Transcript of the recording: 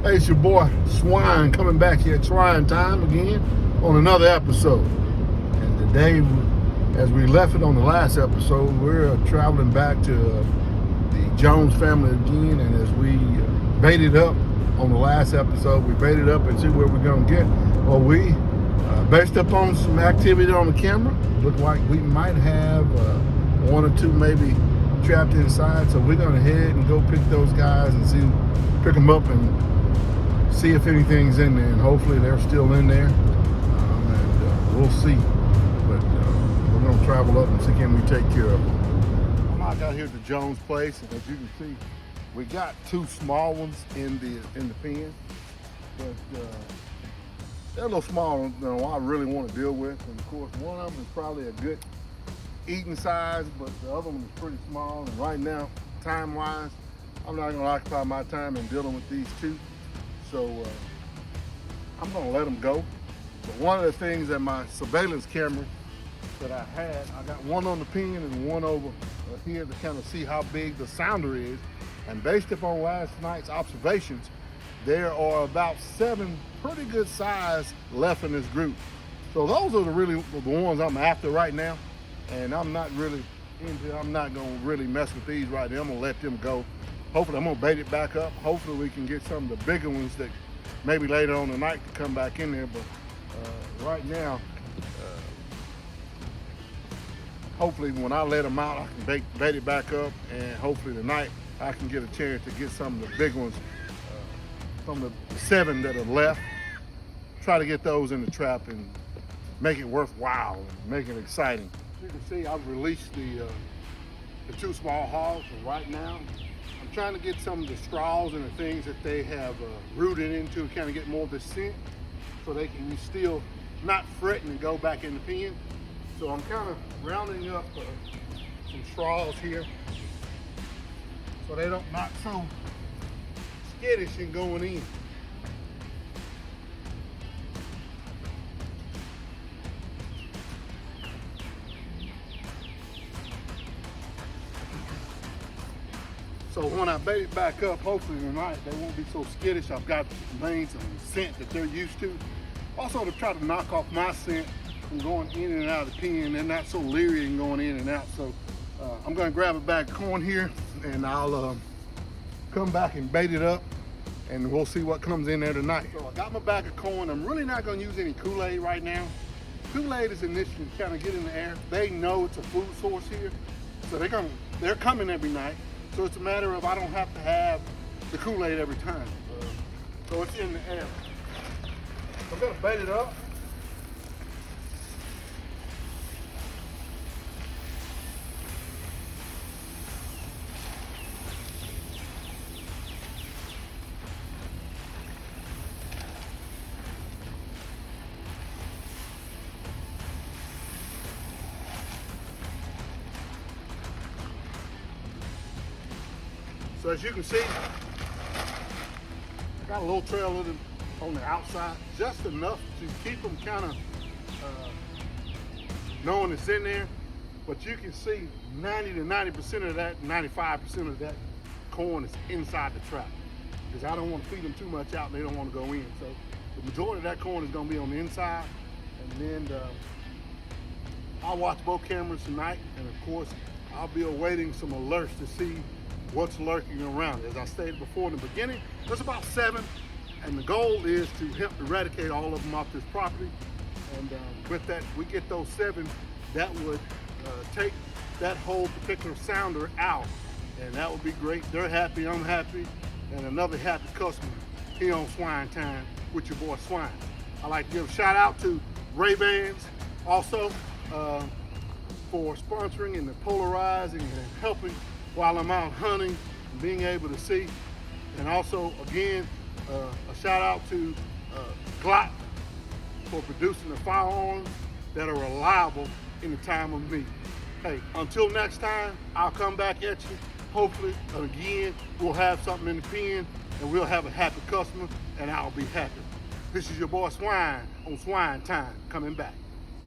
Hey, it's your boy Swine coming back here trying time again on another episode. And today, as we left it on the last episode, we're traveling back to the Jones family again. And as we baited up on the last episode, we baited up and see where we're going to get. Well, we, based upon some activity on the camera, looked like we might have one or two maybe trapped inside. So we're going to head and go pick those guys and pick them up and see if anything's in there, and hopefully they're still in there, and we'll see. But we're going to travel up and see can we take care of them. I'm out here at the Jones place, and as you can see, we got two small ones in the pen, but they're a little smaller than what I really want to deal with. And of course, one of them is probably a good eating size, but the other one is pretty small. And right now, time-wise, I'm not going to occupy my time in dealing with these two. So I'm gonna let them go. But one of the things that my surveillance camera that I had, I got one on the pen and one over here to kind of see how big the sounder is. And based upon last night's observations, there are about 7 pretty good size left in this group. So those are the ones I'm after right now. And I'm not gonna really mess with these right now. I'm gonna let them go. Hopefully I'm gonna bait it back up. Hopefully we can get some of the bigger ones that maybe later on tonight to come back in there. But right now, hopefully when I let them out, I can bait it back up, and hopefully tonight I can get a chance to get some of the big ones, some of the 7 that are left. Try to get those in the trap and make it worthwhile and make it exciting. As you can see, I've released the 2 small hogs, and right now I'm trying to get some of the straws and the things that they have rooted into, kind of get more of the scent, so they can still not fretting and go back in the pen. So I'm kind of rounding up some straws here, so they don't not so skittish in going in. So when I bait it back up, hopefully tonight they won't be so skittish. I've got lanes and scent that they're used to. Also to try to knock off my scent from going in and out of the pen. They're not so leery in going in and out. So I'm gonna grab a bag of corn here, and I'll come back and bait it up, and we'll see what comes in there tonight. So I got my bag of corn. I'm really not gonna use any Kool-Aid right now. Kool-Aid is an issue to kind of get in the air. They know it's a food source here, so they're coming every night. So it's a matter of I don't have to have the Kool-Aid every time. So it's in the air. I'm gonna bait it up. So as you can see, I got a little trail of them on the outside, just enough to keep them kind of knowing it's in there. But you can see 90 to 90% of that, 95% of that corn is inside the trap, because I don't want to feed them too much out and they don't want to go in. So the majority of that corn is going to be on the inside. And then I'll watch both cameras tonight, and of course I'll be awaiting some alerts to see what's lurking around. As I stated before in the beginning, there's about 7, and the goal is to help eradicate all of them off this property. And with that, we get those 7, that would take that whole particular sounder out, and that would be great. They're happy, I'm happy, and another happy customer here on Swine Time with your boy Swine. I'd like to give a shout out to Ray-Bans also for sponsoring and polarizing and helping while I'm out hunting and being able to see. And also, again, a shout out to Glock for producing the firearms that are reliable in the time of need. Hey, until next time, I'll come back at you. Hopefully, again, we'll have something in the pen, and we'll have a happy customer, and I'll be happy. This is your boy Swine on Swine Time, coming back.